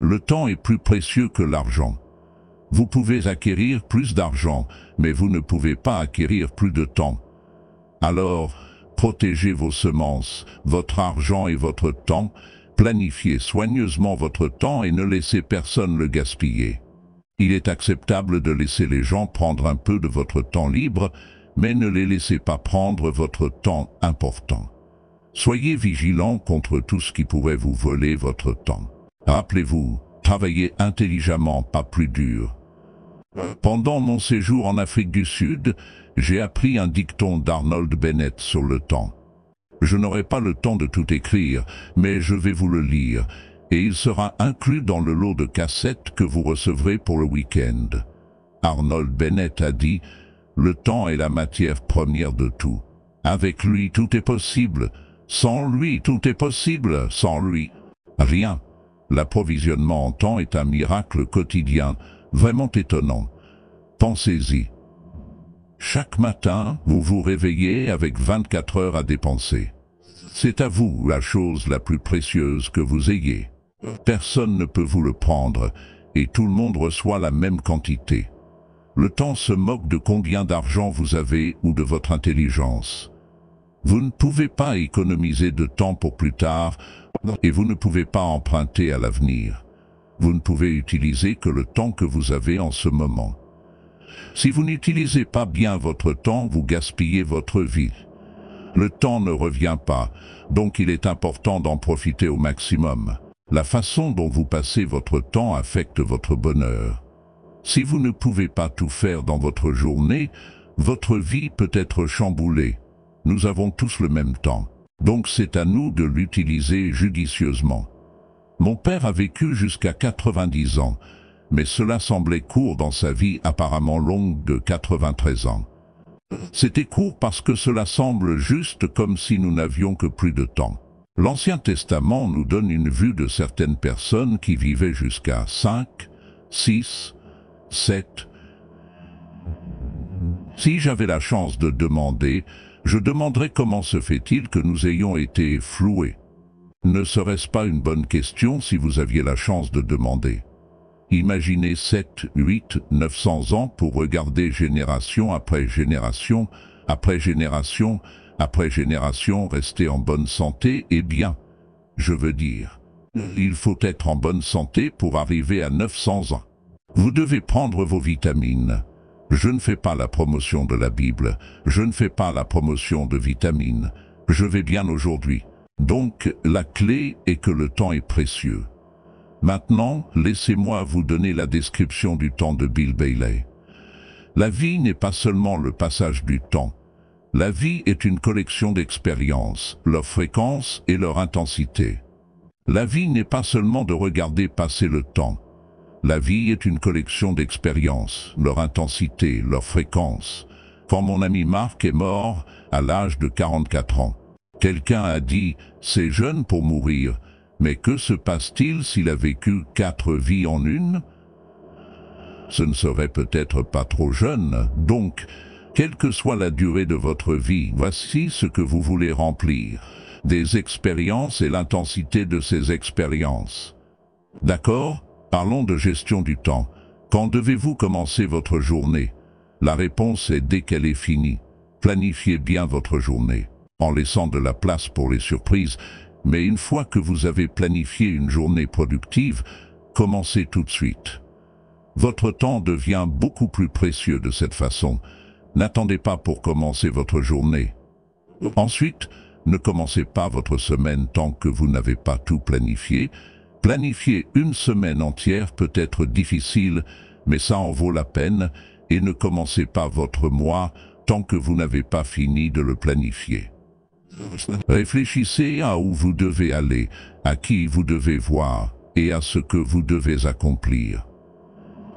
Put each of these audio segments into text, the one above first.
Le temps est plus précieux que l'argent. Vous pouvez acquérir plus d'argent, mais vous ne pouvez pas acquérir plus de temps. Alors, protégez vos semences, votre argent et votre temps, planifiez soigneusement votre temps et ne laissez personne le gaspiller. Il est acceptable de laisser les gens prendre un peu de votre temps libre, mais ne les laissez pas prendre votre temps important. Soyez vigilants contre tout ce qui pourrait vous voler votre temps. Rappelez-vous, travaillez intelligemment, pas plus dur. Pendant mon séjour en Afrique du Sud, j'ai appris un dicton d'Arnold Bennett sur le temps. Je n'aurai pas le temps de tout écrire, mais je vais vous le lire, et il sera inclus dans le lot de cassettes que vous recevrez pour le week-end. Arnold Bennett a dit « Le temps est la matière première de tout. Avec lui, tout est possible. Sans lui, tout est possible. Sans lui, rien. » L'approvisionnement en temps est un miracle quotidien, vraiment étonnant. Pensez-y. Chaque matin, vous vous réveillez avec 24 heures à dépenser. C'est à vous la chose la plus précieuse que vous ayez. Personne ne peut vous le prendre, et tout le monde reçoit la même quantité. Le temps se moque de combien d'argent vous avez ou de votre intelligence. Vous ne pouvez pas économiser de temps pour plus tard, et vous ne pouvez pas emprunter à l'avenir. Vous ne pouvez utiliser que le temps que vous avez en ce moment. Si vous n'utilisez pas bien votre temps, vous gaspillez votre vie. Le temps ne revient pas, donc il est important d'en profiter au maximum. La façon dont vous passez votre temps affecte votre bonheur. Si vous ne pouvez pas tout faire dans votre journée, votre vie peut être chamboulée. Nous avons tous le même temps, donc c'est à nous de l'utiliser judicieusement. Mon père a vécu jusqu'à 90 ans, mais cela semblait court dans sa vie apparemment longue de 93 ans. C'était court parce que cela semble juste comme si nous n'avions que plus de temps. L'Ancien Testament nous donne une vue de certaines personnes qui vivaient jusqu'à 5, 6, 7. Si j'avais la chance de demander, je demanderais comment se fait-il que nous ayons été floués. Ne serait-ce pas une bonne question si vous aviez la chance de demander? Imaginez 7, 8, 900 ans pour regarder génération après génération, après génération, après génération rester en bonne santé, eh bien, je veux dire, il faut être en bonne santé pour arriver à 900 ans. Vous devez prendre vos vitamines. Je ne fais pas la promotion de la Bible, je ne fais pas la promotion de vitamines. Je vais bien aujourd'hui. Donc, la clé est que le temps est précieux. Maintenant, laissez-moi vous donner la description du temps de Bill Bailey. La vie n'est pas seulement le passage du temps. La vie est une collection d'expériences, leur fréquence et leur intensité. La vie n'est pas seulement de regarder passer le temps. La vie est une collection d'expériences, leur intensité, leur fréquence. Quand mon ami Marc est mort, à l'âge de 44 ans, quelqu'un a dit « c'est jeune pour mourir ». Mais que se passe-t-il s'il a vécu 4 vies en une? Ce ne serait peut-être pas trop jeune, donc, quelle que soit la durée de votre vie, voici ce que vous voulez remplir. Des expériences et l'intensité de ces expériences. D'accord? Parlons de gestion du temps. Quand devez-vous commencer votre journée? La réponse est dès qu'elle est finie. Planifiez bien votre journée, en laissant de la place pour les surprises. Mais une fois que vous avez planifié une journée productive, commencez tout de suite. Votre temps devient beaucoup plus précieux de cette façon. N'attendez pas pour commencer votre journée. Ensuite, ne commencez pas votre semaine tant que vous n'avez pas tout planifié. Planifier une semaine entière peut être difficile, mais ça en vaut la peine, et ne commencez pas votre mois tant que vous n'avez pas fini de le planifier. Réfléchissez à où vous devez aller, à qui vous devez voir et à ce que vous devez accomplir.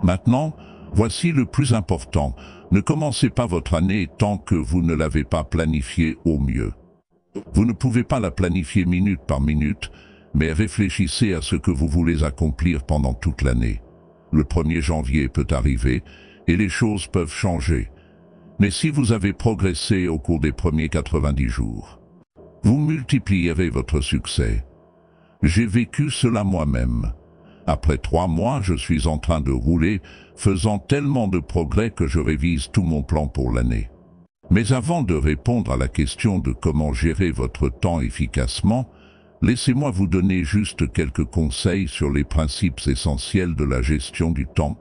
Maintenant, voici le plus important. Ne commencez pas votre année tant que vous ne l'avez pas planifiée au mieux. Vous ne pouvez pas la planifier minute par minute, mais réfléchissez à ce que vous voulez accomplir pendant toute l'année. Le 1er janvier peut arriver et les choses peuvent changer. Mais si vous avez progressé au cours des premiers 90 jours, vous multiplierez votre succès. J'ai vécu cela moi-même. Après 3 mois, je suis en train de rouler, faisant tellement de progrès que je révise tout mon plan pour l'année. Mais avant de répondre à la question de comment gérer votre temps efficacement, laissez-moi vous donner juste quelques conseils sur les principes essentiels de la gestion du temps.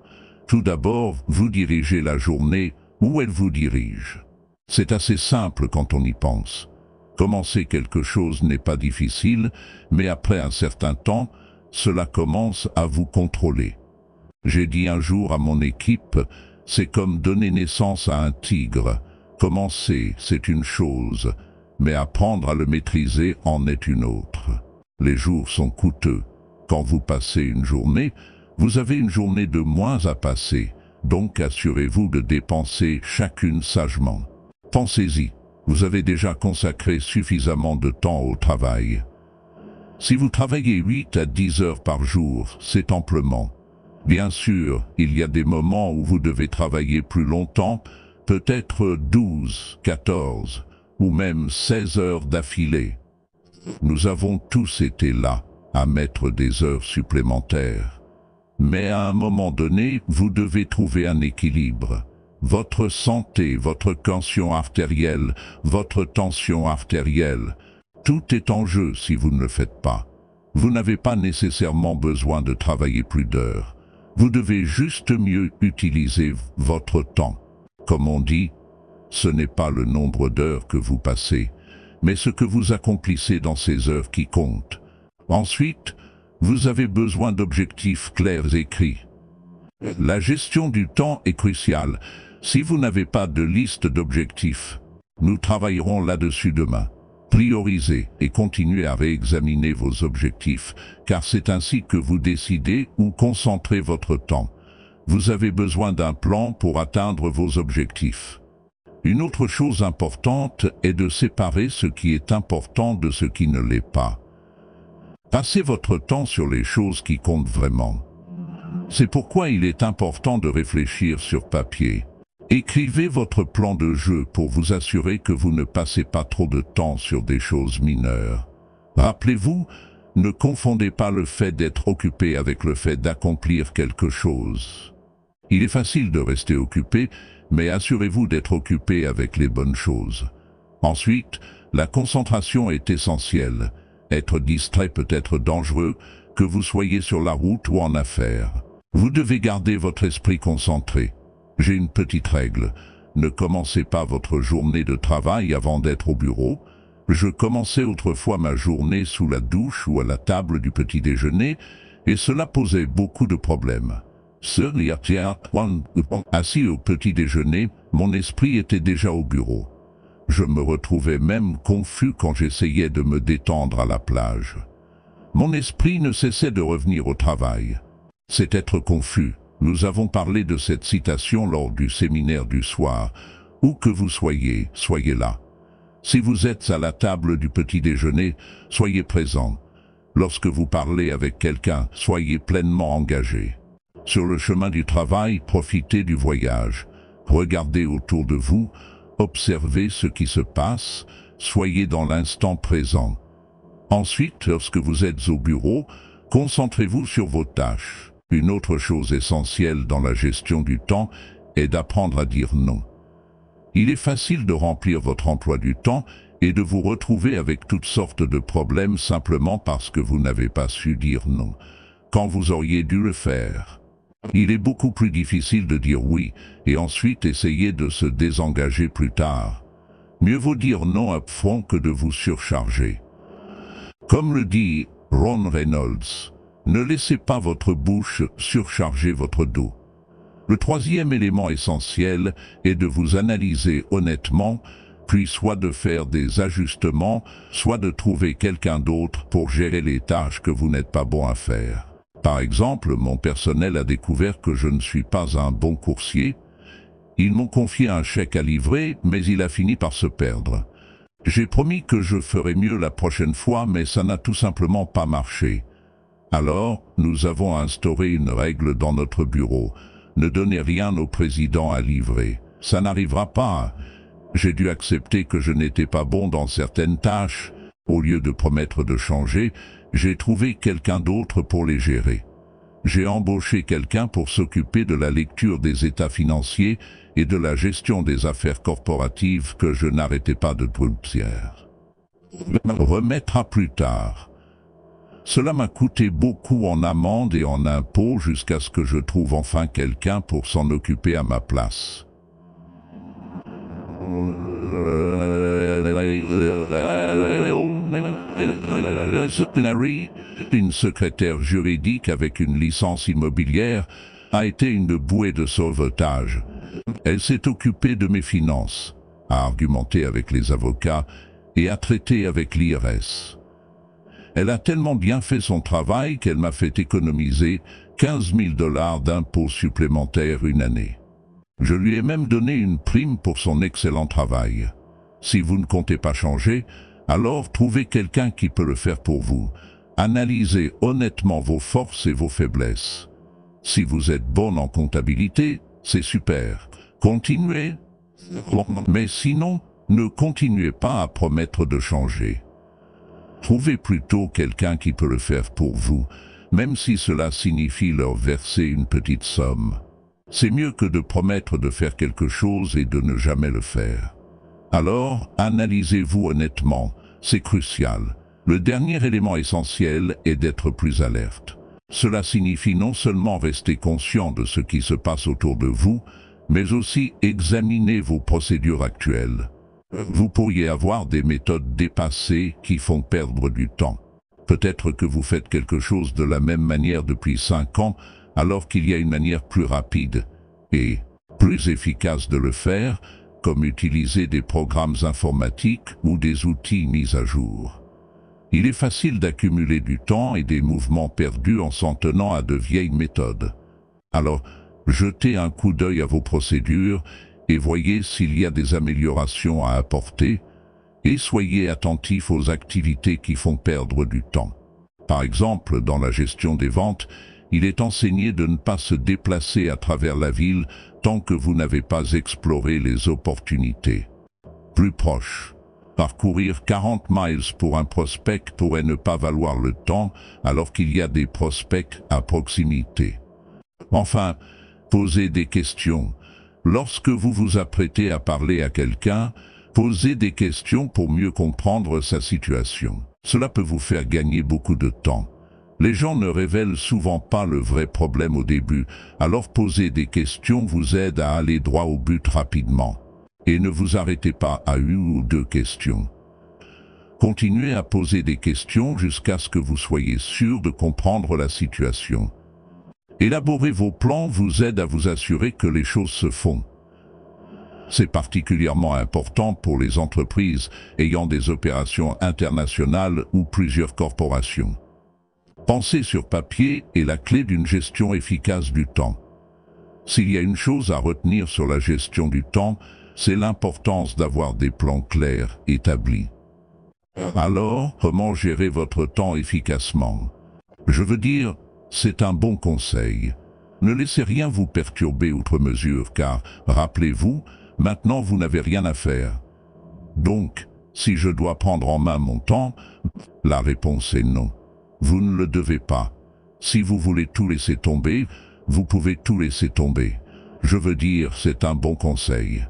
Tout d'abord, vous dirigez la journée où elle vous dirige. C'est assez simple quand on y pense. Commencer quelque chose n'est pas difficile, mais après un certain temps, cela commence à vous contrôler. J'ai dit un jour à mon équipe, c'est comme donner naissance à un tigre. Commencer, c'est une chose, mais apprendre à le maîtriser en est une autre. Les jours sont coûteux. Quand vous passez une journée, vous avez une journée de moins à passer, donc assurez-vous de dépenser chacune sagement. Pensez-y, vous avez déjà consacré suffisamment de temps au travail. Si vous travaillez 8 à 10 heures par jour, c'est amplement. Bien sûr, il y a des moments où vous devez travailler plus longtemps, peut-être 12, 14 ou même 16 heures d'affilée. Nous avons tous été là, à mettre des heures supplémentaires. Mais à un moment donné, vous devez trouver un équilibre. Votre santé, votre tension artérielle, tout est en jeu si vous ne le faites pas. Vous n'avez pas nécessairement besoin de travailler plus d'heures. Vous devez juste mieux utiliser votre temps. Comme on dit, ce n'est pas le nombre d'heures que vous passez, mais ce que vous accomplissez dans ces heures qui compte. Ensuite, vous avez besoin d'objectifs clairs écrits. La gestion du temps est cruciale. Si vous n'avez pas de liste d'objectifs, nous travaillerons là-dessus demain. Priorisez et continuez à réexaminer vos objectifs, car c'est ainsi que vous décidez où concentrer votre temps. Vous avez besoin d'un plan pour atteindre vos objectifs. Une autre chose importante est de séparer ce qui est important de ce qui ne l'est pas. Passez votre temps sur les choses qui comptent vraiment. C'est pourquoi il est important de réfléchir sur papier. Écrivez votre plan de jeu pour vous assurer que vous ne passez pas trop de temps sur des choses mineures. Rappelez-vous, ne confondez pas le fait d'être occupé avec le fait d'accomplir quelque chose. Il est facile de rester occupé, mais assurez-vous d'être occupé avec les bonnes choses. Ensuite, la concentration est essentielle. Être distrait peut être dangereux, que vous soyez sur la route ou en affaires. Vous devez garder votre esprit concentré. J'ai une petite règle. Ne commencez pas votre journée de travail avant d'être au bureau. Je commençais autrefois ma journée sous la douche ou à la table du petit déjeuner, et cela posait beaucoup de problèmes. Assis au petit déjeuner, mon esprit était déjà au bureau. Je me retrouvais même confus quand j'essayais de me détendre à la plage. Mon esprit ne cessait de revenir au travail. C'est être confus. Nous avons parlé de cette citation lors du séminaire du soir. Où que vous soyez, soyez là. Si vous êtes à la table du petit déjeuner, soyez présent. Lorsque vous parlez avec quelqu'un, soyez pleinement engagé. Sur le chemin du travail, profitez du voyage. Regardez autour de vous, observez ce qui se passe, soyez dans l'instant présent. Ensuite, lorsque vous êtes au bureau, concentrez-vous sur vos tâches. Une autre chose essentielle dans la gestion du temps est d'apprendre à dire non. Il est facile de remplir votre emploi du temps et de vous retrouver avec toutes sortes de problèmes simplement parce que vous n'avez pas su dire non, quand vous auriez dû le faire. Il est beaucoup plus difficile de dire oui et ensuite essayer de se désengager plus tard. Mieux vaut dire non up front que de vous surcharger. Comme le dit Ron Reynolds, ne laissez pas votre bouche surcharger votre dos. Le troisième élément essentiel est de vous analyser honnêtement, puis soit de faire des ajustements, soit de trouver quelqu'un d'autre pour gérer les tâches que vous n'êtes pas bon à faire. Par exemple, mon personnel a découvert que je ne suis pas un bon coursier. Ils m'ont confié un chèque à livrer, mais il a fini par se perdre. J'ai promis que je ferai mieux la prochaine fois, mais ça n'a tout simplement pas marché. Alors, nous avons instauré une règle dans notre bureau. Ne donnez rien au président à livrer. Ça n'arrivera pas. J'ai dû accepter que je n'étais pas bon dans certaines tâches. Au lieu de promettre de changer, j'ai trouvé quelqu'un d'autre pour les gérer. J'ai embauché quelqu'un pour s'occuper de la lecture des états financiers et de la gestion des affaires corporatives que je n'arrêtais pas de brutière. Remettra plus tard. Cela m'a coûté beaucoup en amendes et en impôts jusqu'à ce que je trouve enfin quelqu'un pour s'en occuper à ma place. Une secrétaire juridique avec une licence immobilière a été une bouée de sauvetage. Elle s'est occupée de mes finances, a argumenté avec les avocats et a traité avec l'IRS. Elle a tellement bien fait son travail qu'elle m'a fait économiser 15 000 $ d'impôts supplémentaires une année. Je lui ai même donné une prime pour son excellent travail. Si vous ne comptez pas changer, alors trouvez quelqu'un qui peut le faire pour vous. Analysez honnêtement vos forces et vos faiblesses. Si vous êtes bon en comptabilité, c'est super. Continuez. Mais sinon, ne continuez pas à promettre de changer. Trouvez plutôt quelqu'un qui peut le faire pour vous, même si cela signifie leur verser une petite somme. C'est mieux que de promettre de faire quelque chose et de ne jamais le faire. Alors, analysez-vous honnêtement, c'est crucial. Le dernier élément essentiel est d'être plus alerte. Cela signifie non seulement rester conscient de ce qui se passe autour de vous, mais aussi examiner vos procédures actuelles. Vous pourriez avoir des méthodes dépassées qui font perdre du temps. Peut-être que vous faites quelque chose de la même manière depuis 5 ans, alors qu'il y a une manière plus rapide et plus efficace de le faire, comme utiliser des programmes informatiques ou des outils mis à jour. Il est facile d'accumuler du temps et des mouvements perdus en s'en tenant à de vieilles méthodes. Alors, jetez un coup d'œil à vos procédures et voyez s'il y a des améliorations à apporter, et soyez attentifs aux activités qui font perdre du temps. Par exemple, dans la gestion des ventes, il est enseigné de ne pas se déplacer à travers la ville tant que vous n'avez pas exploré les opportunités plus proches. Parcourir 40 miles pour un prospect pourrait ne pas valoir le temps alors qu'il y a des prospects à proximité. Enfin, posez des questions. Lorsque vous vous apprêtez à parler à quelqu'un, posez des questions pour mieux comprendre sa situation. Cela peut vous faire gagner beaucoup de temps. Les gens ne révèlent souvent pas le vrai problème au début, alors poser des questions vous aide à aller droit au but rapidement. Et ne vous arrêtez pas à 1 ou 2 questions. Continuez à poser des questions jusqu'à ce que vous soyez sûr de comprendre la situation. Élaborer vos plans vous aide à vous assurer que les choses se font. C'est particulièrement important pour les entreprises ayant des opérations internationales ou plusieurs corporations. Penser sur papier est la clé d'une gestion efficace du temps. S'il y a une chose à retenir sur la gestion du temps, c'est l'importance d'avoir des plans clairs établis. Alors, comment gérer votre temps efficacement? Je veux dire, c'est un bon conseil. Ne laissez rien vous perturber outre mesure car, rappelez-vous, maintenant vous n'avez rien à faire. Donc, si je dois prendre en main mon temps, la réponse est non. Vous ne le devez pas. Si vous voulez tout laisser tomber, vous pouvez tout laisser tomber. Je veux dire, c'est un bon conseil.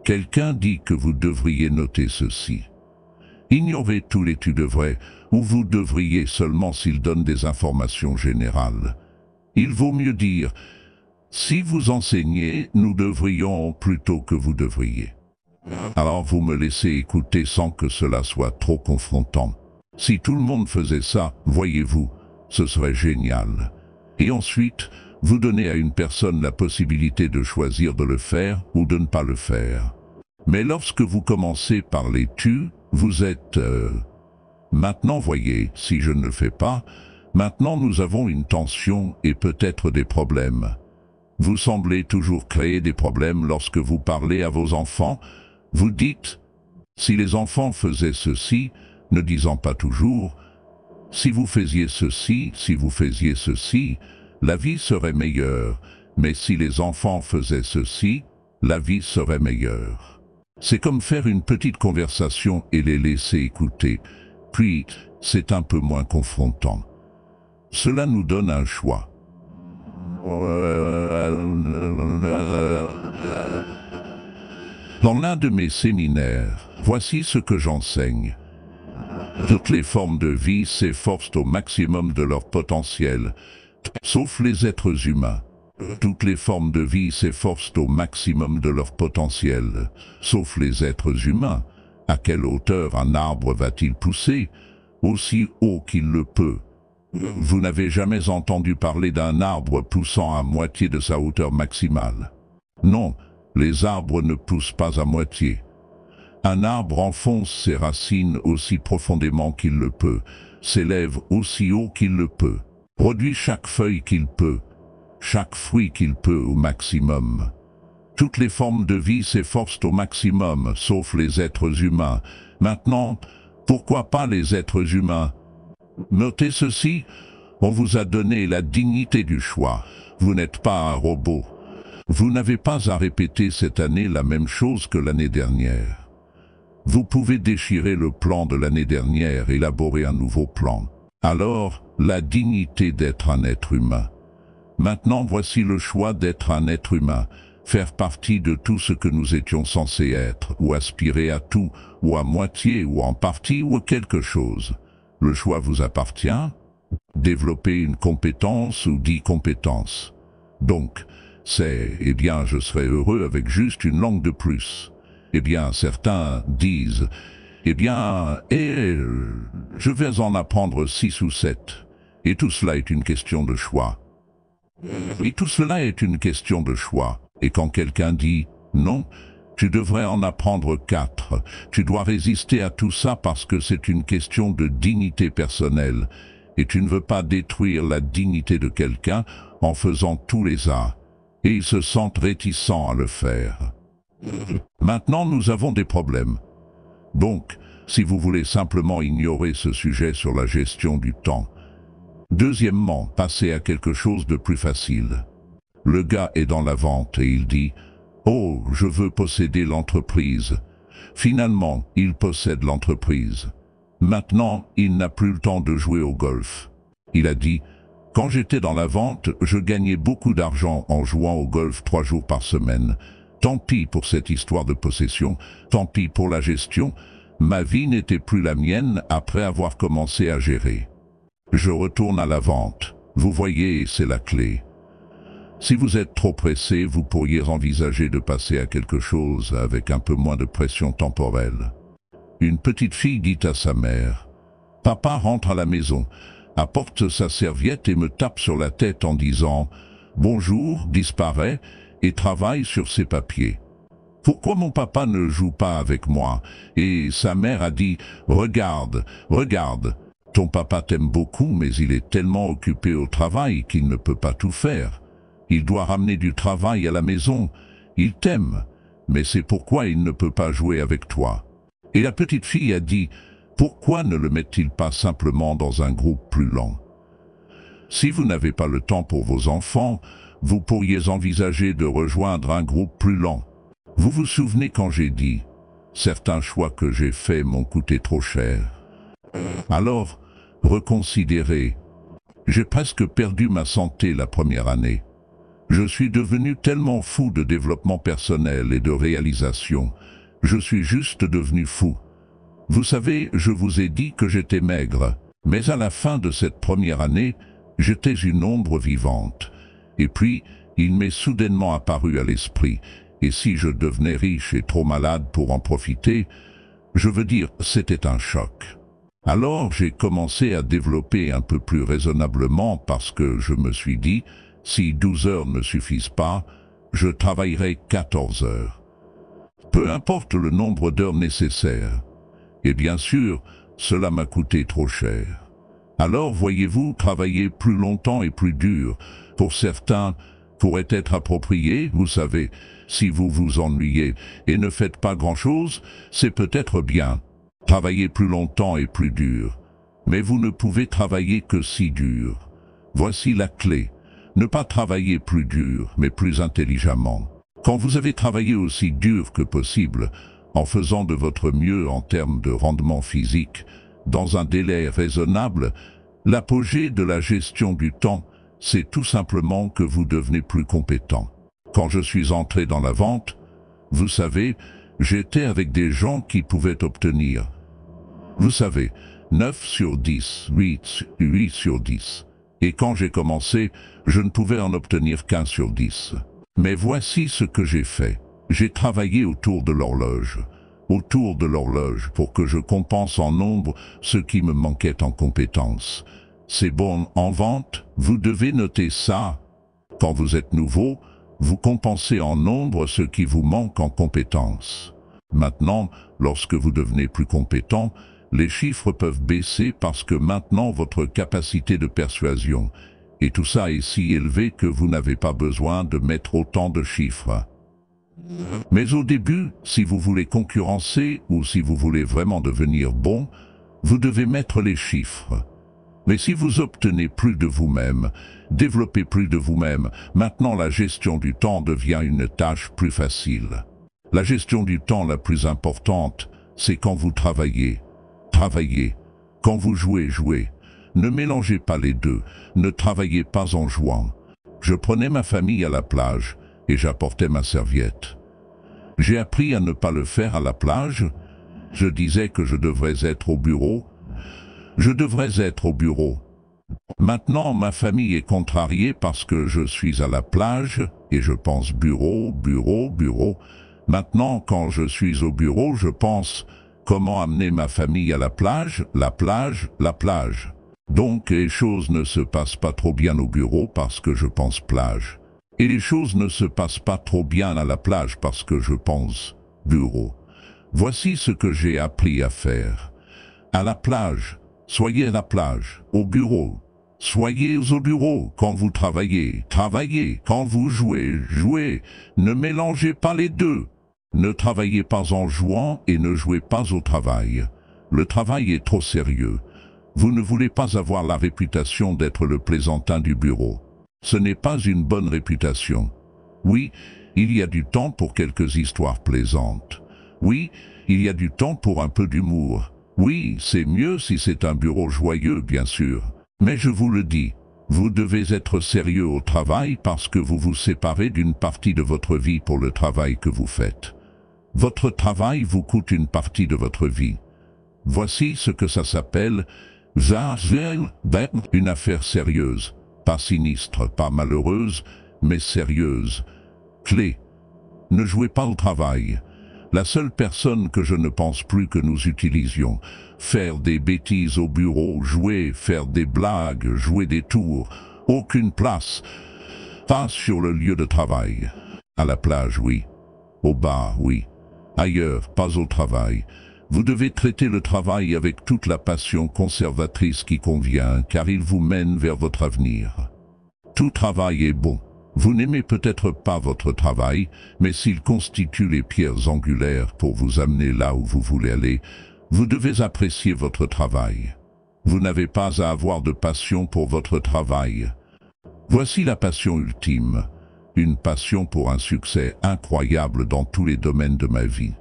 Quelqu'un dit que vous devriez noter ceci. Ignorez tous les tu devrais, ou vous devriez seulement s'il donne des informations générales. Il vaut mieux dire, si vous enseignez, nous devrions plutôt que vous devriez. Alors vous me laissez écouter sans que cela soit trop confrontant. Si tout le monde faisait ça, voyez-vous, ce serait génial. Et ensuite, vous donnez à une personne la possibilité de choisir de le faire ou de ne pas le faire. Mais lorsque vous commencez par les tu, vous êtes maintenant voyez, si je ne le fais pas, maintenant nous avons une tension et peut-être des problèmes. Vous semblez toujours créer des problèmes lorsque vous parlez à vos enfants. Vous dites, si les enfants faisaient ceci, ne disant pas toujours, si vous faisiez ceci, la vie serait meilleure, mais si les enfants faisaient ceci, la vie serait meilleure. C'est comme faire une petite conversation et les laisser écouter, puis c'est un peu moins confrontant. Cela nous donne un choix. Dans l'un de mes séminaires, voici ce que j'enseigne. Toutes les formes de vie s'efforcent au maximum de leur potentiel, sauf les êtres humains. Toutes les formes de vie s'efforcent au maximum de leur potentiel, sauf les êtres humains. À quelle hauteur un arbre va-t-il pousser? Aussi haut qu'il le peut. Vous n'avez jamais entendu parler d'un arbre poussant à moitié de sa hauteur maximale. Non, les arbres ne poussent pas à moitié. Un arbre enfonce ses racines aussi profondément qu'il le peut, s'élève aussi haut qu'il le peut, produit chaque feuille qu'il peut, chaque fruit qu'il peut au maximum. Toutes les formes de vie s'efforcent au maximum, sauf les êtres humains. Maintenant, pourquoi pas les êtres humains? Notez ceci, on vous a donné la dignité du choix. Vous n'êtes pas un robot. Vous n'avez pas à répéter cette année la même chose que l'année dernière. Vous pouvez déchirer le plan de l'année dernière et élaborer un nouveau plan. Alors, la dignité d'être un être humain. Maintenant, voici le choix d'être un être humain, faire partie de tout ce que nous étions censés être, ou aspirer à tout, ou à moitié, ou en partie, ou quelque chose. Le choix vous appartient. Développer une compétence ou 10 compétences. Donc, eh bien, je serai heureux avec juste une langue de plus. Eh bien, certains disent, eh bien, je vais en apprendre 6 ou 7. Et tout cela est une question de choix. Et tout cela est une question de choix. Et quand quelqu'un dit, non, tu devrais en apprendre 4, tu dois résister à tout ça parce que c'est une question de dignité personnelle. Et tu ne veux pas détruire la dignité de quelqu'un en faisant tous les uns. Et ils se sentent réticents à le faire. Maintenant, nous avons des problèmes. Donc, si vous voulez simplement ignorer ce sujet sur la gestion du temps. Deuxièmement, passez à quelque chose de plus facile. Le gars est dans la vente et il dit « Oh, je veux posséder l'entreprise ». Finalement, il possède l'entreprise. Maintenant, il n'a plus le temps de jouer au golf. Il a dit « Quand j'étais dans la vente, je gagnais beaucoup d'argent en jouant au golf 3 jours par semaine. Tant pis pour cette histoire de possession, tant pis pour la gestion. Ma vie n'était plus la mienne après avoir commencé à gérer. Je retourne à la vente. Vous voyez, c'est la clé. Si vous êtes trop pressé, vous pourriez envisager de passer à quelque chose avec un peu moins de pression temporelle. Une petite fille dit à sa mère, « Papa rentre à la maison, apporte sa serviette et me tape sur la tête en disant « Bonjour », disparaît et travaille sur ses papiers. Pourquoi mon papa ne joue pas avec moi? Et sa mère a dit « Regarde, regarde, ton papa t'aime beaucoup mais il est tellement occupé au travail qu'il ne peut pas tout faire. Il doit ramener du travail à la maison. Il t'aime, mais c'est pourquoi il ne peut pas jouer avec toi. » Et la petite fille a dit « Pourquoi ne le met-il pas simplement dans un groupe plus lent? Si vous n'avez pas le temps pour vos enfants, vous pourriez envisager de rejoindre un groupe plus lent. Vous vous souvenez quand j'ai dit « Certains choix que j'ai faits m'ont coûté trop cher. » Alors, reconsidérez. J'ai presque perdu ma santé la première année. Je suis devenu tellement fou de développement personnel et de réalisation. Je suis juste devenu fou. Vous savez, je vous ai dit que j'étais maigre, mais à la fin de cette première année, j'étais une ombre vivante. Et puis, il m'est soudainement apparu à l'esprit, et si je devenais riche et trop malade pour en profiter, je veux dire, c'était un choc. Alors j'ai commencé à développer un peu plus raisonnablement parce que je me suis dit, si 12 heures ne suffisent pas, je travaillerai 14 heures. Peu importe le nombre d'heures nécessaires. Et bien sûr, cela m'a coûté trop cher. Alors voyez-vous, travailler plus longtemps et plus dur, pour certains, pourrait être approprié, vous savez, si vous vous ennuyez et ne faites pas grand-chose, c'est peut-être bien. Travailler plus longtemps et plus dur. Mais vous ne pouvez travailler que si dur. Voici la clé. Ne pas travailler plus dur, mais plus intelligemment. Quand vous avez travaillé aussi dur que possible, en faisant de votre mieux en termes de rendement physique, dans un délai raisonnable, l'apogée de la gestion du temps, c'est tout simplement que vous devenez plus compétent. Quand je suis entré dans la vente, vous savez, j'étais avec des gens qui pouvaient obtenir, vous savez, 9 sur 10, 8 sur 10. Et quand j'ai commencé, je ne pouvais en obtenir qu'un sur 10. Mais voici ce que j'ai fait. J'ai travaillé autour de l'horloge pour que je compense en nombre ce qui me manquait en compétences. C'est bon en vente, vous devez noter ça. Quand vous êtes nouveau, vous compensez en nombre ce qui vous manque en compétences. Maintenant, lorsque vous devenez plus compétent, les chiffres peuvent baisser parce que maintenant votre capacité de persuasion et tout ça est si élevé que vous n'avez pas besoin de mettre autant de chiffres. Mais au début, si vous voulez concurrencer ou si vous voulez vraiment devenir bon, vous devez mettre les chiffres. Mais si vous obtenez plus de vous-même, développez plus de vous-même, maintenant la gestion du temps devient une tâche plus facile. La gestion du temps la plus importante, c'est quand vous travaillez. Travaillez. Quand vous jouez, jouez. Ne mélangez pas les deux, ne travaillez pas en jouant. Je prenais ma famille à la plage et j'apportais ma serviette. J'ai appris à ne pas le faire à la plage. Je disais que je devrais être au bureau. Je devrais être au bureau. Maintenant, ma famille est contrariée parce que je suis à la plage et je pense bureau, bureau, bureau. Maintenant, quand je suis au bureau, je pense comment amener ma famille à la plage, la plage, la plage. Donc, les choses ne se passent pas trop bien au bureau parce que je pense plage. Et les choses ne se passent pas trop bien à la plage parce que je pense bureau. Voici ce que j'ai appris à faire. À la plage, soyez à la plage. Au bureau, soyez au bureau. Quand vous travaillez, travaillez. Quand vous jouez, jouez. Ne mélangez pas les deux. Ne travaillez pas en jouant et ne jouez pas au travail. Le travail est trop sérieux. Vous ne voulez pas avoir la réputation d'être le plaisantin du bureau. Ce n'est pas une bonne réputation. Oui, il y a du temps pour quelques histoires plaisantes. Oui, il y a du temps pour un peu d'humour. Oui, c'est mieux si c'est un bureau joyeux, bien sûr. Mais je vous le dis, vous devez être sérieux au travail parce que vous vous séparez d'une partie de votre vie pour le travail que vous faites. Votre travail vous coûte une partie de votre vie. Voici ce que ça s'appelle une affaire sérieuse, pas sinistre, pas malheureuse, mais sérieuse. Clé. Ne jouez pas au travail. La seule personne que je ne pense plus que nous utilisions, faire des bêtises au bureau, jouer, faire des blagues, jouer des tours, aucune place, pas sur le lieu de travail. À la plage, oui. Au bar, oui. Ailleurs, pas au travail. Vous devez traiter le travail avec toute la passion conservatrice qui convient, car il vous mène vers votre avenir. Tout travail est bon. Vous n'aimez peut-être pas votre travail, mais s'il constitue les pierres angulaires pour vous amener là où vous voulez aller, vous devez apprécier votre travail. Vous n'avez pas à avoir de passion pour votre travail. Voici la passion ultime, une passion pour un succès incroyable dans tous les domaines de ma vie.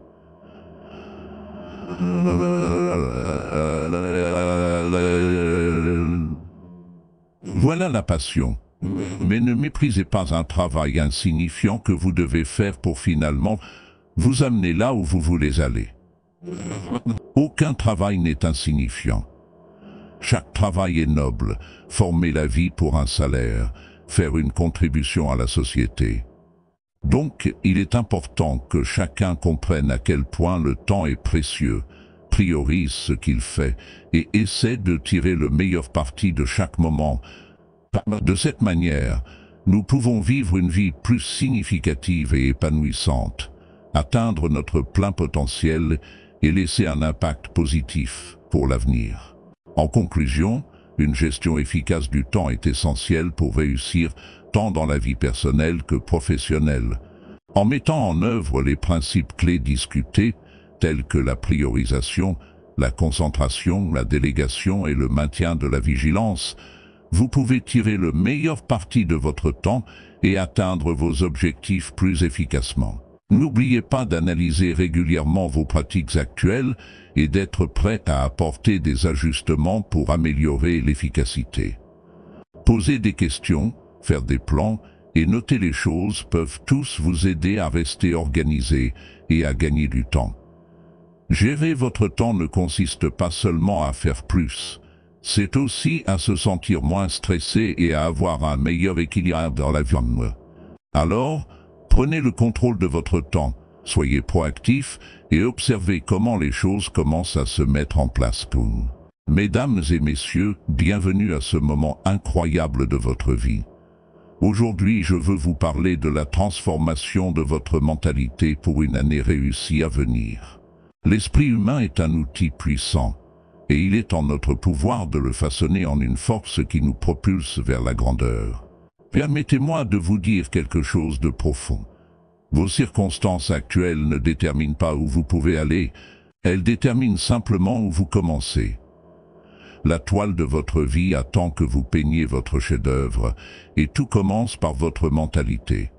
Voilà la passion. Mais ne méprisez pas un travail insignifiant que vous devez faire pour finalement vous amener là où vous voulez aller. Aucun travail n'est insignifiant. Chaque travail est noble, former la vie pour un salaire, faire une contribution à la société. Donc, il est important que chacun comprenne à quel point le temps est précieux, priorise ce qu'il fait et essaie de tirer le meilleur parti de chaque moment. De cette manière, nous pouvons vivre une vie plus significative et épanouissante, atteindre notre plein potentiel et laisser un impact positif pour l'avenir. En conclusion, une gestion efficace du temps est essentielle pour réussir tant dans la vie personnelle que professionnelle. En mettant en œuvre les principes clés discutés, tels que la priorisation, la concentration, la délégation et le maintien de la vigilance, vous pouvez tirer le meilleur parti de votre temps et atteindre vos objectifs plus efficacement. N'oubliez pas d'analyser régulièrement vos pratiques actuelles et d'être prêt à apporter des ajustements pour améliorer l'efficacité. Poser des questions, faire des plans et noter les choses peuvent tous vous aider à rester organisé et à gagner du temps. Gérer votre temps ne consiste pas seulement à faire plus, c'est aussi à se sentir moins stressé et à avoir un meilleur équilibre dans la vie. Alors, prenez le contrôle de votre temps, soyez proactif et observez comment les choses commencent à se mettre en place pour vous. Mesdames et messieurs, bienvenue à ce moment incroyable de votre vie. Aujourd'hui, je veux vous parler de la transformation de votre mentalité pour une année réussie à venir. L'esprit humain est un outil puissant, et il est en notre pouvoir de le façonner en une force qui nous propulse vers la grandeur. Permettez-moi de vous dire quelque chose de profond. Vos circonstances actuelles ne déterminent pas où vous pouvez aller, elles déterminent simplement où vous commencez. La toile de votre vie attend que vous peigniez votre chef-d'œuvre, et tout commence par votre mentalité.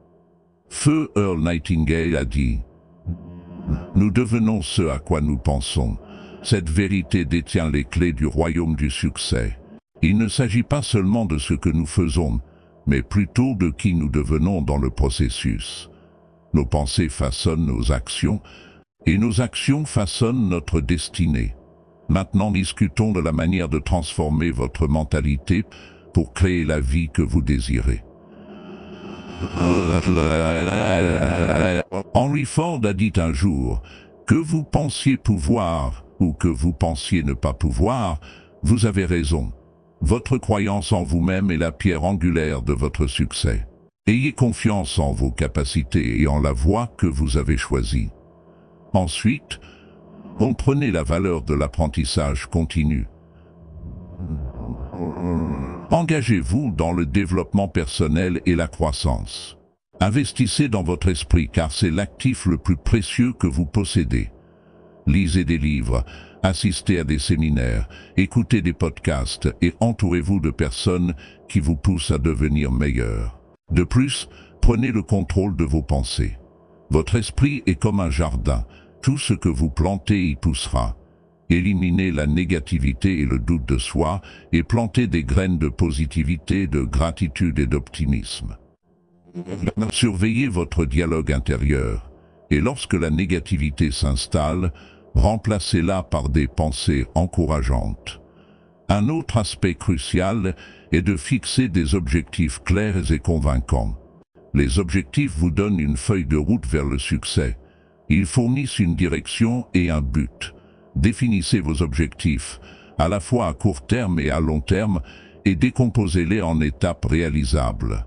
Feu Earl Nightingale a dit « Nous devenons ce à quoi nous pensons. Cette vérité détient les clés du royaume du succès. Il ne s'agit pas seulement de ce que nous faisons, mais plutôt de qui nous devenons dans le processus. Nos pensées façonnent nos actions, et nos actions façonnent notre destinée. Maintenant, discutons de la manière de transformer votre mentalité pour créer la vie que vous désirez. Henry Ford a dit un jour, que vous pensiez pouvoir ou que vous pensiez ne pas pouvoir, vous avez raison. Votre croyance en vous-même est la pierre angulaire de votre succès. Ayez confiance en vos capacités et en la voie que vous avez choisie. Ensuite, comprenez la valeur de l'apprentissage continu. Engagez-vous dans le développement personnel et la croissance. Investissez dans votre esprit car c'est l'actif le plus précieux que vous possédez. Lisez des livres, assistez à des séminaires, écoutez des podcasts et entourez-vous de personnes qui vous poussent à devenir meilleur. De plus, prenez le contrôle de vos pensées. Votre esprit est comme un jardin. Tout ce que vous plantez y poussera. Éliminez la négativité et le doute de soi et plantez des graines de positivité, de gratitude et d'optimisme. Surveillez votre dialogue intérieur et lorsque la négativité s'installe, remplacez-la par des pensées encourageantes. Un autre aspect crucial est de fixer des objectifs clairs et convaincants. Les objectifs vous donnent une feuille de route vers le succès. Ils fournissent une direction et un but. Définissez vos objectifs, à la fois à court terme et à long terme, et décomposez-les en étapes réalisables.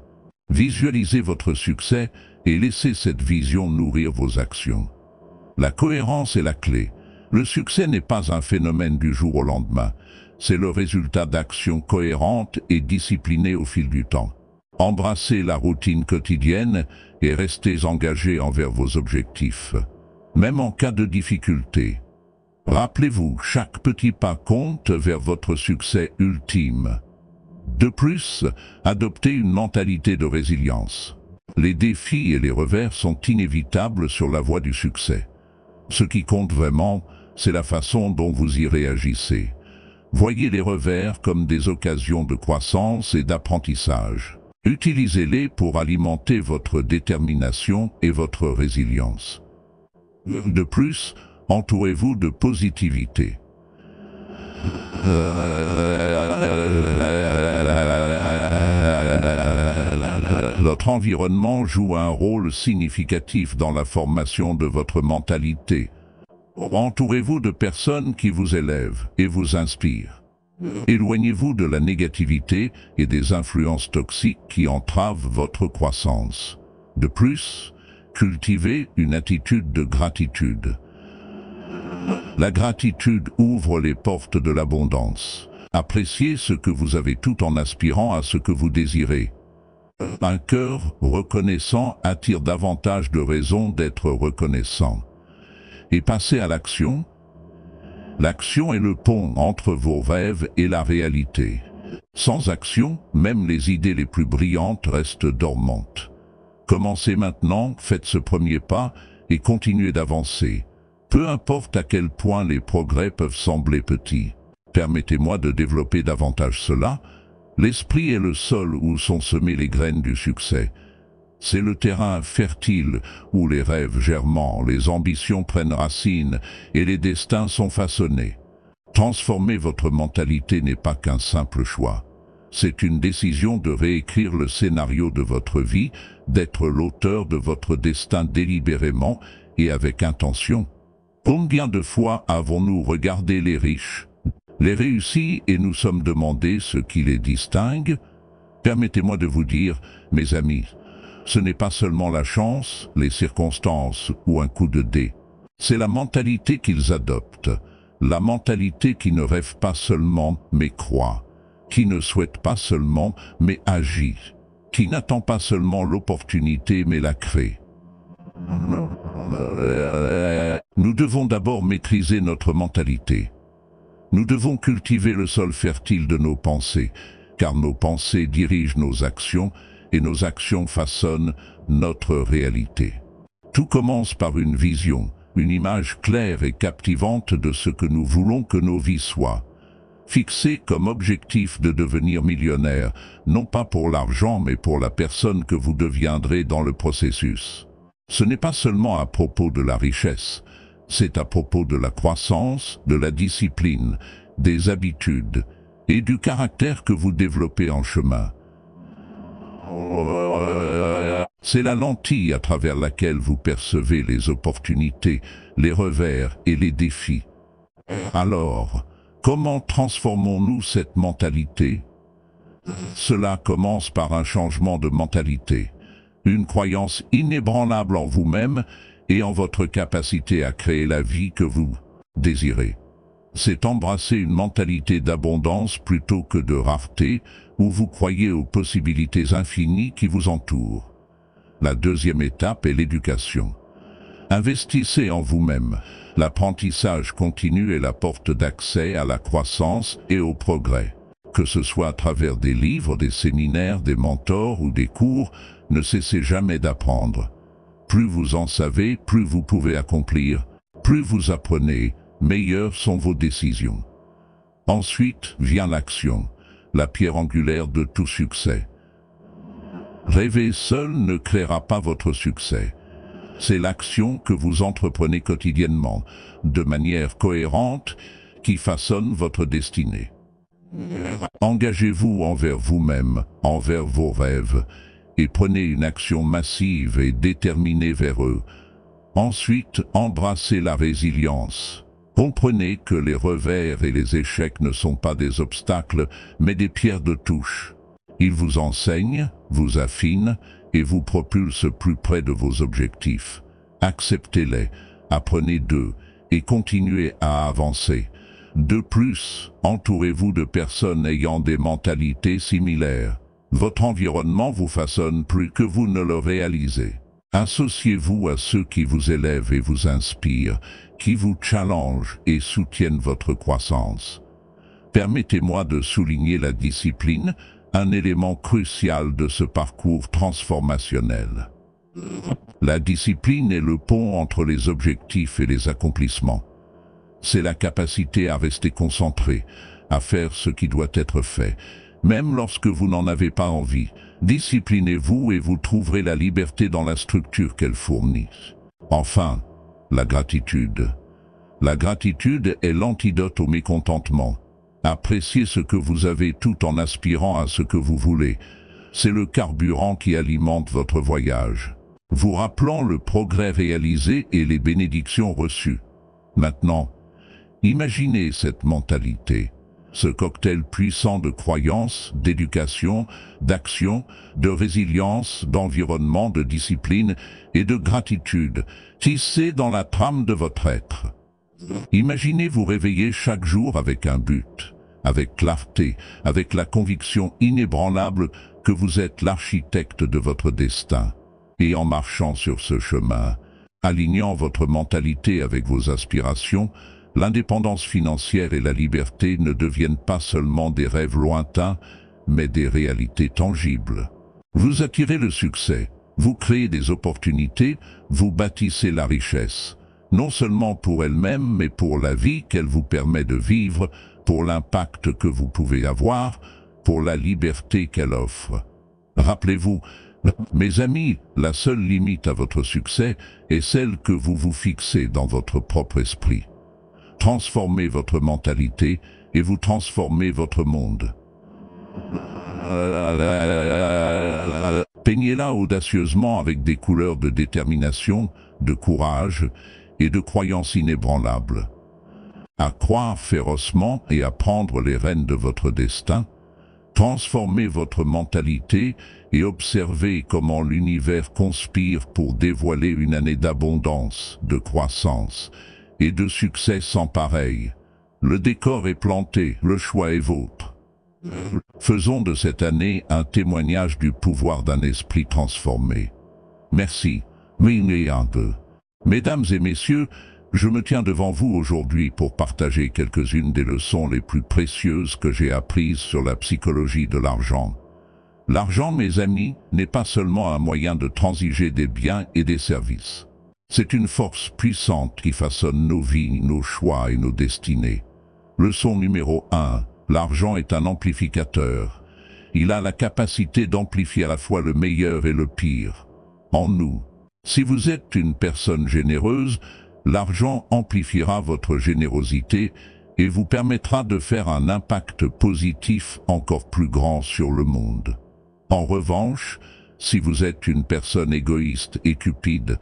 Visualisez votre succès et laissez cette vision nourrir vos actions. La cohérence est la clé. Le succès n'est pas un phénomène du jour au lendemain. C'est le résultat d'actions cohérentes et disciplinées au fil du temps. Embrassez la routine quotidienne et restez engagés envers vos objectifs. Même en cas de difficulté. Rappelez-vous, chaque petit pas compte vers votre succès ultime. De plus, adoptez une mentalité de résilience. Les défis et les revers sont inévitables sur la voie du succès. Ce qui compte vraiment, c'est la façon dont vous y réagissez. Voyez les revers comme des occasions de croissance et d'apprentissage. Utilisez-les pour alimenter votre détermination et votre résilience. De plus, entourez-vous de positivité. Notre environnement joue un rôle significatif dans la formation de votre mentalité. Entourez-vous de personnes qui vous élèvent et vous inspirent. Éloignez-vous de la négativité et des influences toxiques qui entravent votre croissance. De plus, cultivez une attitude de gratitude. La gratitude ouvre les portes de l'abondance. Appréciez ce que vous avez tout en aspirant à ce que vous désirez. Un cœur reconnaissant attire davantage de raisons d'être reconnaissant. Et passez à l'action. L'action est le pont entre vos rêves et la réalité. Sans action, même les idées les plus brillantes restent dormantes. Commencez maintenant, faites ce premier pas et continuez d'avancer. Peu importe à quel point les progrès peuvent sembler petits. Permettez-moi de développer davantage cela. L'esprit est le sol où sont semées les graines du succès. C'est le terrain fertile où les rêves germant, les ambitions prennent racine et les destins sont façonnés. Transformer votre mentalité n'est pas qu'un simple choix. C'est une décision de réécrire le scénario de votre vie, d'être l'auteur de votre destin délibérément et avec intention. Combien de fois avons-nous regardé les riches, les réussis et nous sommes demandé ce qui les distingue? Permettez-moi de vous dire, mes amis, ce n'est pas seulement la chance, les circonstances ou un coup de dé. C'est la mentalité qu'ils adoptent, la mentalité qui ne rêve pas seulement mais croit, qui ne souhaite pas seulement mais agit, qui n'attend pas seulement l'opportunité mais la crée. Nous devons d'abord maîtriser notre mentalité. Nous devons cultiver le sol fertile de nos pensées, car nos pensées dirigent nos actions et nos actions façonnent notre réalité. Tout commence par une vision, une image claire et captivante de ce que nous voulons que nos vies soient. Fixez comme objectif de devenir millionnaire, non pas pour l'argent mais pour la personne que vous deviendrez dans le processus. Ce n'est pas seulement à propos de la richesse, c'est à propos de la croissance, de la discipline, des habitudes et du caractère que vous développez en chemin. C'est la lentille à travers laquelle vous percevez les opportunités, les revers et les défis. Alors, comment transformons-nous cette mentalité? Cela commence par un changement de mentalité, une croyance inébranlable en vous-même et en votre capacité à créer la vie que vous désirez. C'est embrasser une mentalité d'abondance plutôt que de rareté, où vous croyez aux possibilités infinies qui vous entourent. La deuxième étape est l'éducation. Investissez en vous-même. L'apprentissage continu est la porte d'accès à la croissance et au progrès. Que ce soit à travers des livres, des séminaires, des mentors ou des cours, ne cessez jamais d'apprendre. Plus vous en savez, plus vous pouvez accomplir. Plus vous apprenez, meilleures sont vos décisions. Ensuite vient l'action, la pierre angulaire de tout succès. Rêver seul ne créera pas votre succès. C'est l'action que vous entreprenez quotidiennement, de manière cohérente, qui façonne votre destinée. Engagez-vous envers vous-même, envers vos rêves, et prenez une action massive et déterminée vers eux. Ensuite, embrassez la résilience. Comprenez que les revers et les échecs ne sont pas des obstacles, mais des pierres de touche. Ils vous enseignent, vous affinent et vous propulsent plus près de vos objectifs. Acceptez-les, apprenez d'eux et continuez à avancer. De plus, entourez-vous de personnes ayant des mentalités similaires. Votre environnement vous façonne plus que vous ne le réalisez. Associez-vous à ceux qui vous élèvent et vous inspirent, qui vous challengent et soutiennent votre croissance. Permettez-moi de souligner la discipline, un élément crucial de ce parcours transformationnel. La discipline est le pont entre les objectifs et les accomplissements. C'est la capacité à rester concentré, à faire ce qui doit être fait, même lorsque vous n'en avez pas envie. Disciplinez-vous et vous trouverez la liberté dans la structure qu'elle fournit. Enfin, la gratitude. La gratitude est l'antidote au mécontentement. Appréciez ce que vous avez tout en aspirant à ce que vous voulez. C'est le carburant qui alimente votre voyage, vous rappelant le progrès réalisé et les bénédictions reçues. Maintenant, imaginez cette mentalité, ce cocktail puissant de croyances, d'éducation, d'action, de résilience, d'environnement, de discipline et de gratitude, tissé dans la trame de votre être. Imaginez vous réveiller chaque jour avec un but, avec clarté, avec la conviction inébranlable que vous êtes l'architecte de votre destin. Et en marchant sur ce chemin, alignant votre mentalité avec vos aspirations, l'indépendance financière et la liberté ne deviennent pas seulement des rêves lointains, mais des réalités tangibles. Vous attirez le succès, vous créez des opportunités, vous bâtissez la richesse, non seulement pour elle-même, mais pour la vie qu'elle vous permet de vivre, pour l'impact que vous pouvez avoir, pour la liberté qu'elle offre. Rappelez-vous, mes amis, la seule limite à votre succès est celle que vous vous fixez dans votre propre esprit. Transformez votre mentalité et vous transformez votre monde. Peignez-la audacieusement avec des couleurs de détermination, de courage et de croyance inébranlable. À croire férocement et à prendre les rênes de votre destin, transformez votre mentalité et observez comment l'univers conspire pour dévoiler une année d'abondance, de croissance et de succès sans pareil. Le décor est planté, le choix est vôtre. Faisons de cette année un témoignage du pouvoir d'un esprit transformé. Merci. Mesdames et messieurs, je me tiens devant vous aujourd'hui pour partager quelques-unes des leçons les plus précieuses que j'ai apprises sur la psychologie de l'argent. L'argent, mes amis, n'est pas seulement un moyen de transiger des biens et des services. C'est une force puissante qui façonne nos vies, nos choix et nos destinées. Leçon numéro 1. L'argent est un amplificateur. Il a la capacité d'amplifier à la fois le meilleur et le pire en nous. Si vous êtes une personne généreuse, l'argent amplifiera votre générosité et vous permettra de faire un impact positif encore plus grand sur le monde. En revanche, si vous êtes une personne égoïste et cupide,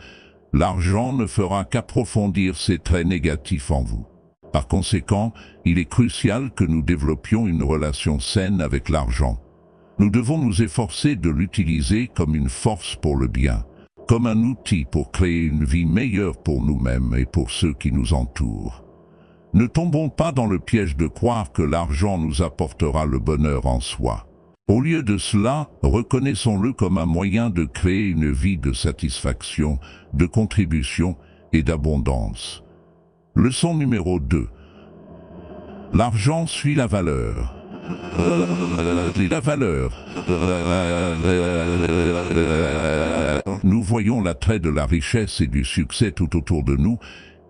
l'argent ne fera qu'approfondir ces traits négatifs en vous. Par conséquent, il est crucial que nous développions une relation saine avec l'argent. Nous devons nous efforcer de l'utiliser comme une force pour le bien, comme un outil pour créer une vie meilleure pour nous-mêmes et pour ceux qui nous entourent. Ne tombons pas dans le piège de croire que l'argent nous apportera le bonheur en soi. Au lieu de cela, reconnaissons-le comme un moyen de créer une vie de satisfaction, de contribution et d'abondance. Leçon numéro 2. L'argent suit la valeur. La valeur. Nous voyons l'attrait de la richesse et du succès tout autour de nous,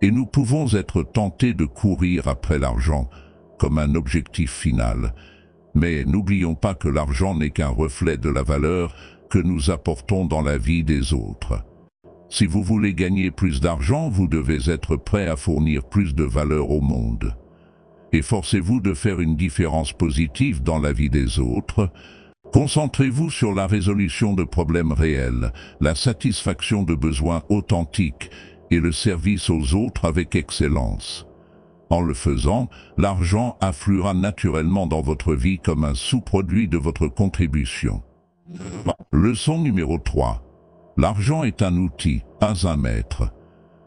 et nous pouvons être tentés de courir après l'argent comme un objectif final. Mais n'oublions pas que l'argent n'est qu'un reflet de la valeur que nous apportons dans la vie des autres. Si vous voulez gagner plus d'argent, vous devez être prêt à fournir plus de valeur au monde. Efforcez-vous de faire une différence positive dans la vie des autres. Concentrez-vous sur la résolution de problèmes réels, la satisfaction de besoins authentiques et le service aux autres avec excellence. En le faisant, l'argent affluera naturellement dans votre vie comme un sous-produit de votre contribution. Leçon numéro 3. L'argent est un outil, pas un maître.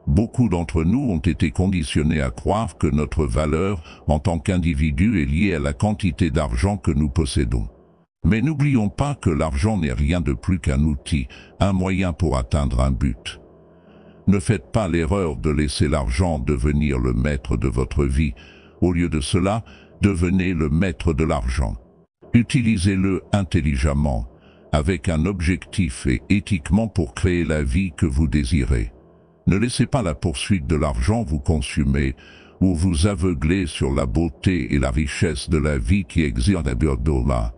Beaucoup d'entre nous ont été conditionnés à croire que notre valeur en tant qu'individu est liée à la quantité d'argent que nous possédons. Mais n'oublions pas que l'argent n'est rien de plus qu'un outil, un moyen pour atteindre un but. Ne faites pas l'erreur de laisser l'argent devenir le maître de votre vie. Au lieu de cela, devenez le maître de l'argent. Utilisez-le intelligemment, avec un objectif et éthiquement pour créer la vie que vous désirez. Ne laissez pas la poursuite de l'argent vous consumer ou vous aveugler sur la beauté et la richesse de la vie qui existe à Bordoma.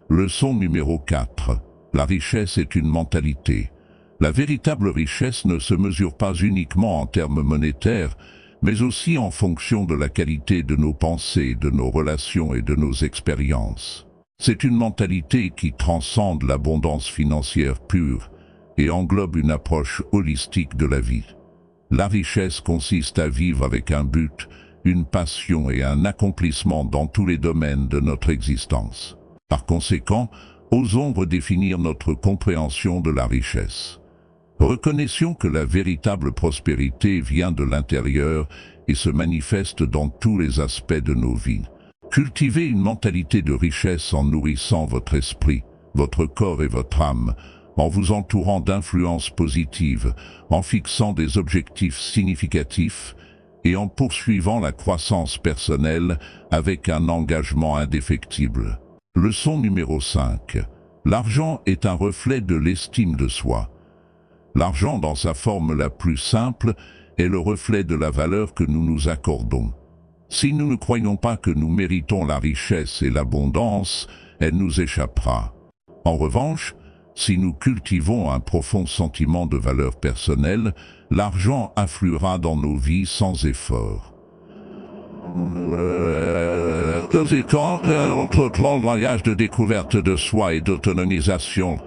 Leçon numéro 4. La richesse est une mentalité. La véritable richesse ne se mesure pas uniquement en termes monétaires, mais aussi en fonction de la qualité de nos pensées, de nos relations et de nos expériences. C'est une mentalité qui transcende l'abondance financière pure et englobe une approche holistique de la vie. La richesse consiste à vivre avec un but, une passion et un accomplissement dans tous les domaines de notre existence. Par conséquent, osons redéfinir notre compréhension de la richesse. Reconnaissons que la véritable prospérité vient de l'intérieur et se manifeste dans tous les aspects de nos vies. Cultivez une mentalité de richesse en nourrissant votre esprit, votre corps et votre âme, en vous entourant d'influences positives, en fixant des objectifs significatifs et en poursuivant la croissance personnelle avec un engagement indéfectible. Leçon numéro 5. L'argent est un reflet de l'estime de soi. L'argent, dans sa forme la plus simple, est le reflet de la valeur que nous nous accordons. Si nous ne croyons pas que nous méritons la richesse et l'abondance, elle nous échappera. En revanche, si nous cultivons un profond sentiment de valeur personnelle, l'argent affluera dans nos vies sans effort. Entreprendre le voyage de découverte de soi et d'autonomisation.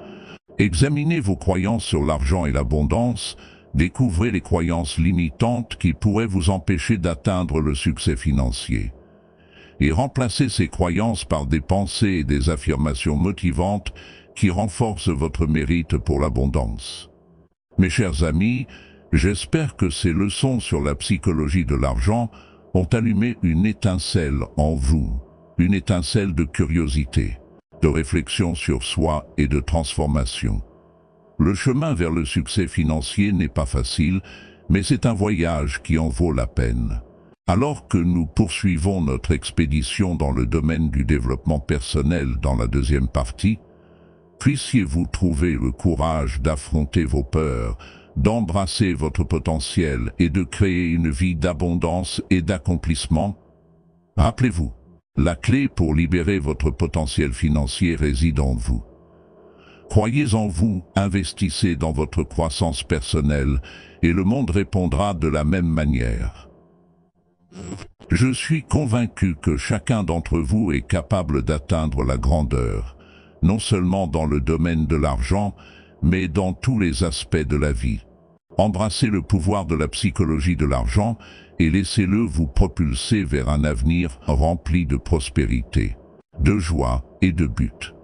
Examinez vos croyances sur l'argent et l'abondance, découvrez les croyances limitantes qui pourraient vous empêcher d'atteindre le succès financier. Et remplacez ces croyances par des pensées et des affirmations motivantes qui renforcent votre mérite pour l'abondance. Mes chers amis, j'espère que ces leçons sur la psychologie de l'argent ont allumé une étincelle en vous, une étincelle de curiosité, de réflexion sur soi et de transformation. Le chemin vers le succès financier n'est pas facile, mais c'est un voyage qui en vaut la peine. Alors que nous poursuivons notre expédition dans le domaine du développement personnel dans la deuxième partie, puissiez-vous trouver le courage d'affronter vos peurs, d'embrasser votre potentiel et de créer une vie d'abondance et d'accomplissement. Rappelez-vous, la clé pour libérer votre potentiel financier réside en vous. Croyez en vous, investissez dans votre croissance personnelle et le monde répondra de la même manière. Je suis convaincu que chacun d'entre vous est capable d'atteindre la grandeur, non seulement dans le domaine de l'argent, mais dans tous les aspects de la vie. Embrassez le pouvoir de la psychologie de l'argent et laissez-le vous propulser vers un avenir rempli de prospérité, de joie et de but.